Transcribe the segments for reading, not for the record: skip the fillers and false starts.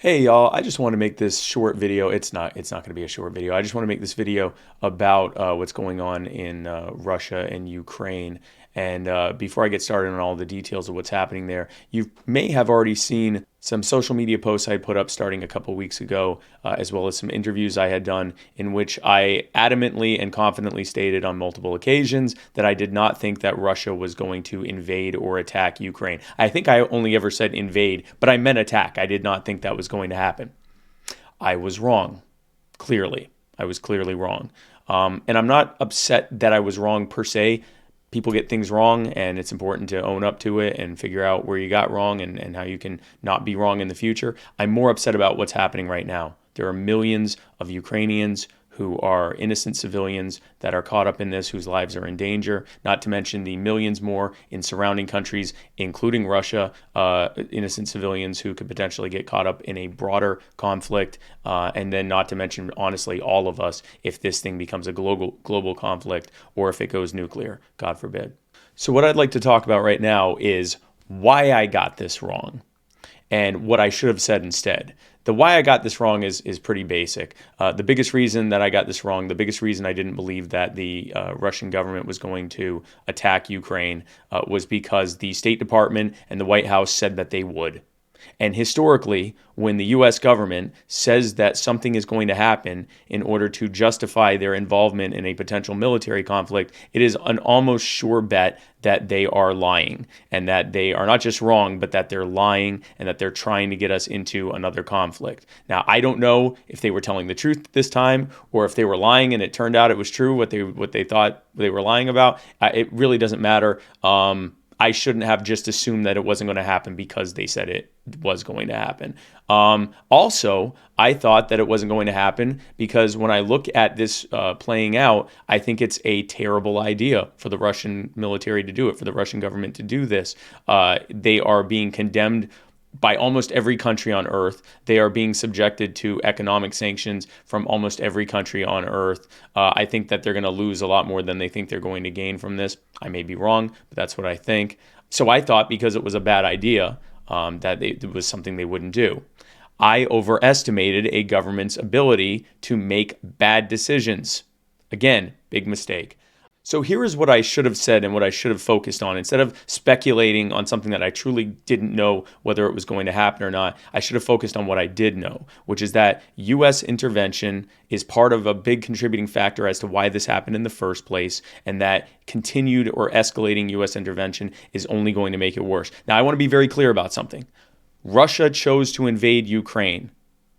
Hey y'all, I just want to make this short video. It's not going to be a short video. I just want to make this video about what's going on in Russia and Ukraine. And before I get started on all the details of what's happening there, you may have already seen some social media posts I put up starting a couple weeks ago, as well as some interviews I had done in which I adamantly and confidently stated on multiple occasions that I did not think that Russia was going to invade or attack Ukraine. I think I only ever said invade, but I meant attack. I did not think that was going to happen. I was wrong, clearly. I was clearly wrong. And I'm not upset that I was wrong per se. People get things wrong, and it's important to own up to it and figure out where you got wrong and how you can not be wrong in the future. I'm more upset about what's happening right now. There are millions of Ukrainians who are innocent civilians that are caught up in this, whose lives are in danger, not to mention the millions more in surrounding countries, including Russia, innocent civilians who could potentially get caught up in a broader conflict, and then not to mention, honestly, all of us if this thing becomes a global conflict or if it goes nuclear, God forbid. So what I'd like to talk about right now is why I got this wrong and what I should have said instead. The why I got this wrong is pretty basic. The biggest reason that I got this wrong, the biggest reason I didn't believe that the Russian government was going to attack Ukraine was because the State Department and the White House said that they would. And historically, when the U.S. government says that something is going to happen in order to justify their involvement in a potential military conflict, it is an almost sure bet that they are lying and that they are not just wrong, but that they're lying and that they're trying to get us into another conflict. Now, I don't know if they were telling the truth this time or if they were lying and it turned out it was true what they thought they were lying about. It really doesn't matter. I shouldn't have just assumed that it wasn't going to happen because they said it was going to happen. Also, I thought that it wasn't going to happen because when I look at this playing out, I think it's a terrible idea for the Russian military to do it, for the Russian government to do this. They are being condemned by almost every country on earth. They are being subjected to economic sanctions from almost every country on earth. I think that they're going to lose a lot more than they think they're going to gain from this. I may be wrong, but that's what I think. So I thought because it was a bad idea, that it was something they wouldn't do. I overestimated a government's ability to make bad decisions. Again, big mistake. So here is what I should have said and what I should have focused on. Instead of speculating on something that I truly didn't know whether it was going to happen or not, I should have focused on what I did know, which is that U.S. intervention is part of a big contributing factor as to why this happened in the first place, and that continued or escalating U.S. intervention is only going to make it worse. Now, I want to be very clear about something. Russia chose to invade Ukraine.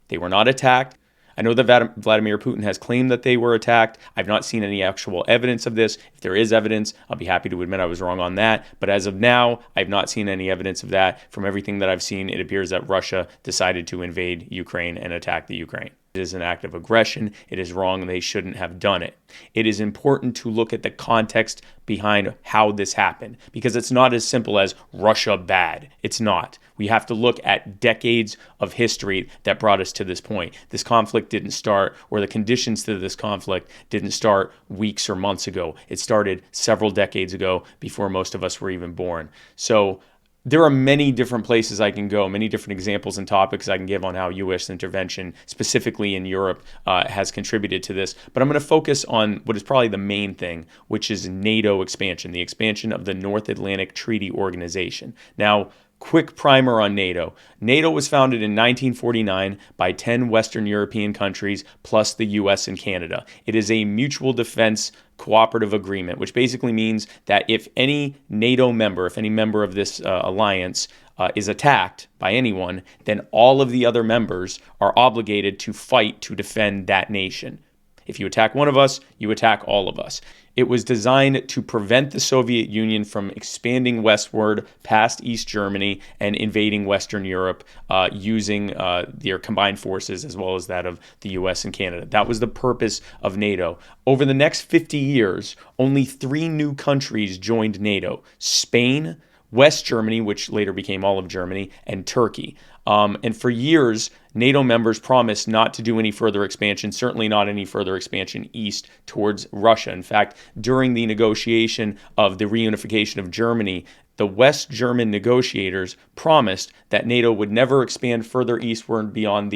They were not attacked. I know that Vladimir Putin has claimed that they were attacked. I've not seen any actual evidence of this. If there is evidence, I'll be happy to admit I was wrong on that. But as of now, I've not seen any evidence of that. From everything that I've seen, it appears that Russia decided to invade Ukraine and attack the Ukraine. It is an act of aggression. It is wrong, and they shouldn't have done it. It is important to look at the context behind how this happened, because it's not as simple as Russia bad. It's not. We have to look at decades of history that brought us to this point. This conflict didn't start, or the conditions to this conflict didn't start weeks or months ago. It started several decades ago before most of us were even born. So there are many different places I can go, many different examples and topics I can give on how U.S. intervention, specifically in Europe, has contributed to this. But I'm going to focus on what is probably the main thing, which is NATO expansion, the expansion of the North Atlantic Treaty Organization. Now, quick primer on NATO. NATO was founded in 1949 by 10 Western European countries plus the U.S. and Canada. It is a mutual defense cooperative agreement, which basically means that if any NATO member, if any member of this alliance is attacked by anyone, then all of the other members are obligated to fight to defend that nation. If you attack one of us, you attack all of us. It was designed to prevent the Soviet Union from expanding westward past East Germany and invading Western Europe using their combined forces as well as that of the U.S. and Canada. That was the purpose of NATO. Over the next 50 years, only 3 new countries joined NATO: Spain, West Germany, which later became all of Germany, and Turkey. And for years, NATO members promised not to do any further expansion, certainly not any further expansion east towards Russia. In fact, during the negotiation of the reunification of Germany, the West German negotiators promised that NATO would never expand further eastward beyond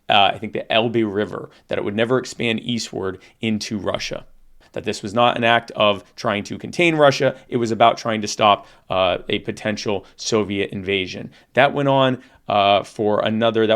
I think the Elbe River, that it would never expand eastward into Russia. That this was not an act of trying to contain Russia. It was about trying to stop a potential Soviet invasion. That went on that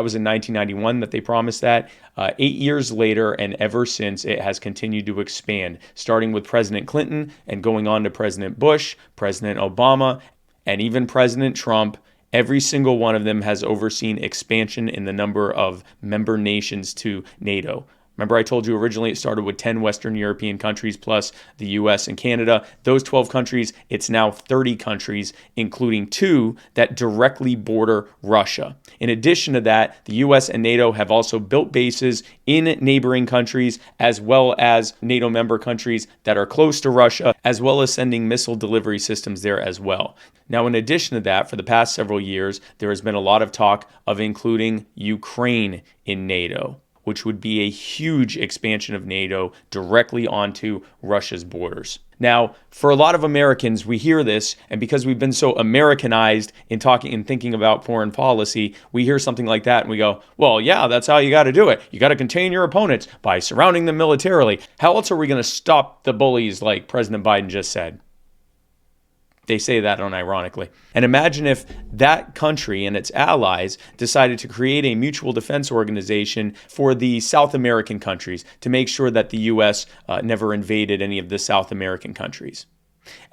was in 1991 that they promised that. 8 years later, and ever since, it has continued to expand, starting with President Clinton and going on to President Bush, President Obama, and even President Trump. Every single one of them has overseen expansion in the number of member nations to NATO. Remember, I told you originally it started with 10 Western European countries plus the US and Canada. Those 12 countries, it's now 30 countries, including 2 that directly border Russia. In addition to that, the US and NATO have also built bases in neighboring countries, as well as NATO member countries that are close to Russia, as well as sending missile delivery systems there as well. Now, in addition to that, for the past several years, there has been a lot of talk of including Ukraine in NATO, which would be a huge expansion of NATO directly onto Russia's borders. Now, for a lot of Americans, we hear this, and because we've been so Americanized in talking and thinking about foreign policy, we hear something like that and we go, well, yeah, that's how you got to do it. You got to contain your opponents by surrounding them militarily. How else are we going to stop the bullies like President Biden just said? They say that unironically. And imagine if that country and its allies decided to create a mutual defense organization for the South American countries to make sure that the U.S. Never invaded any of the South American countries.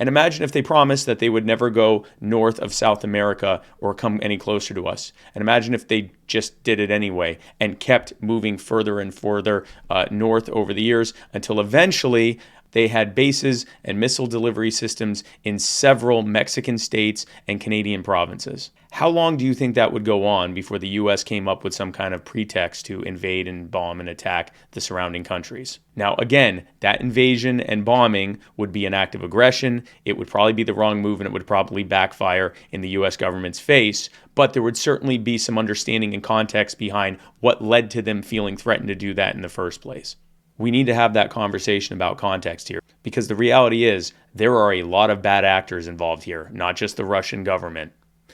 And imagine if they promised that they would never go north of South America or come any closer to us. And imagine if they just did it anyway and kept moving further and further north over the years until eventually they had bases and missile delivery systems in several Mexican states and Canadian provinces. How long do you think that would go on before the U.S. came up with some kind of pretext to invade and bomb and attack the surrounding countries? Now, again, that invasion and bombing would be an act of aggression. It would probably be the wrong move, and it would probably backfire in the U.S. government's face. But there would certainly be some understanding and context behind what led to them feeling threatened to do that in the first place. We need to have that conversation about context here, because the reality is there are a lot of bad actors involved here, not just the Russian government.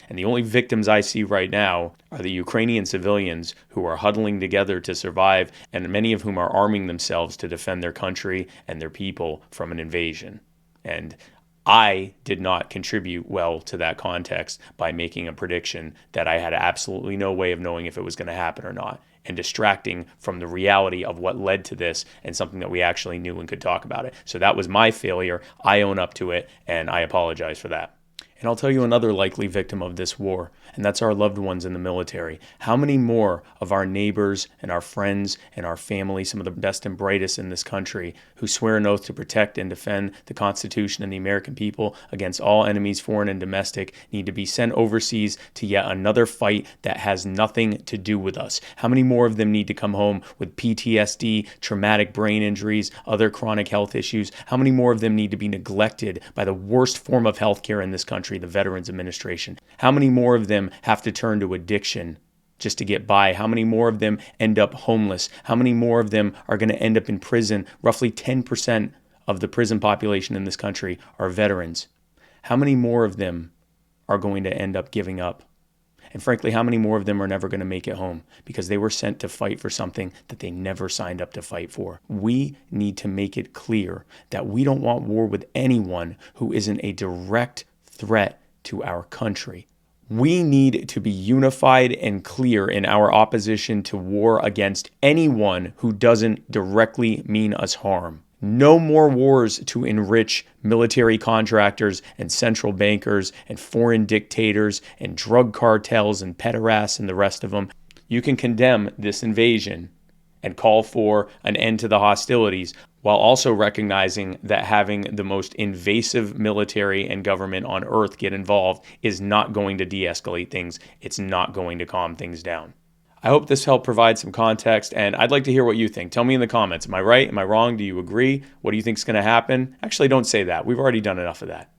And the only victims I see right now are the Ukrainian civilians who are huddling together to survive, and many of whom are arming themselves to defend their country and their people from an invasion. And I did not contribute well to that context by making a prediction that I had absolutely no way of knowing if it was going to happen or not, and distracting from the reality of what led to this and something that we actually knew and could talk about it. So that was my failure. I own up to it, and I apologize for that. And I'll tell you another likely victim of this war, and that's our loved ones in the military. How many more of our neighbors and our friends and our family, some of the best and brightest in this country, who swear an oath to protect and defend the Constitution and the American people against all enemies, foreign and domestic, need to be sent overseas to yet another fight that has nothing to do with us? How many more of them need to come home with PTSD, traumatic brain injuries, other chronic health issues? How many more of them need to be neglected by the worst form of healthcare in this country, the Veterans Administration? How many more of them have to turn to addiction just to get by? How many more of them end up homeless? How many more of them are going to end up in prison? Roughly 10% of the prison population in this country are veterans. How many more of them are going to end up giving up? And frankly, how many more of them are never going to make it home because they were sent to fight for something that they never signed up to fight for? We need to make it clear that we don't want war with anyone who isn't a direct threat to our country. We need to be unified and clear in our opposition to war against anyone who doesn't directly mean us harm. No more wars to enrich military contractors and central bankers and foreign dictators and drug cartels and pederasts and the rest of them. You can condemn this invasion and call for an end to the hostilities, while also recognizing that having the most invasive military and government on earth get involved is not going to de-escalate things. It's not going to calm things down. I hope this helped provide some context, and I'd like to hear what you think. Tell me in the comments. Am I right? Am I wrong? Do you agree? What do you think is going to happen? Actually, don't say that. We've already done enough of that.